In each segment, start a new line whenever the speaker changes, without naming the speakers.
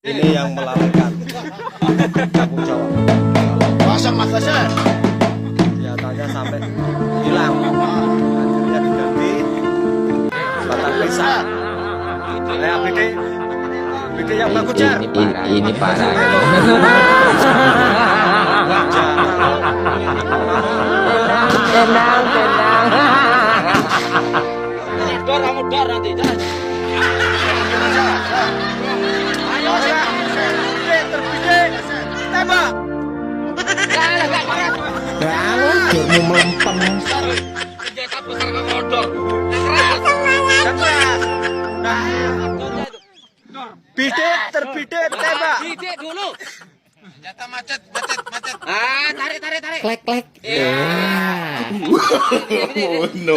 Ini yang melalaikan kampung Jawa.
Pasang makasnya.
Senjatanya sampai hilang. Akhirnya diganti batang pisang. Ayo BD yang bagus ya.
Ini parah. Tenang.
Mudar nanti. Ayo tembak.
Kamu melempem.
Senjata besar ke kodok.
Bidik terbidik tembak.
Bidik dulu. Senjata macet. Tarik.
Klek.
No.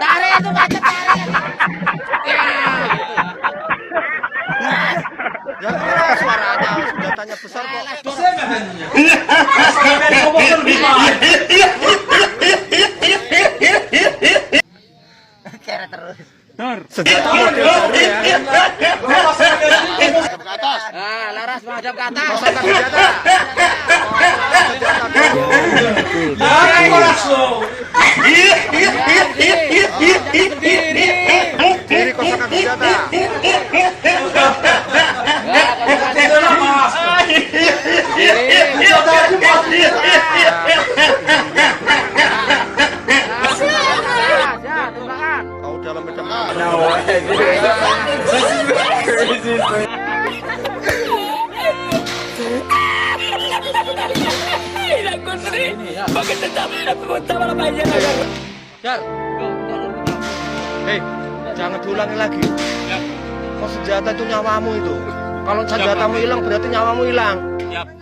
Tarik itu macet, tarik.
Yang keras suaranya, senjatanya besar kok. Senjata model baru ya.
Ke atas. Laras menghadap ke atas.
Pasangkan senjata. Diri kosongkan senjata. Kau dalam medan. Hei, jangan diulangi lagi. Kau senjata itu nyawamu itu. Kalau senjatamu hilang berarti nyawamu hilang.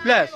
Bless.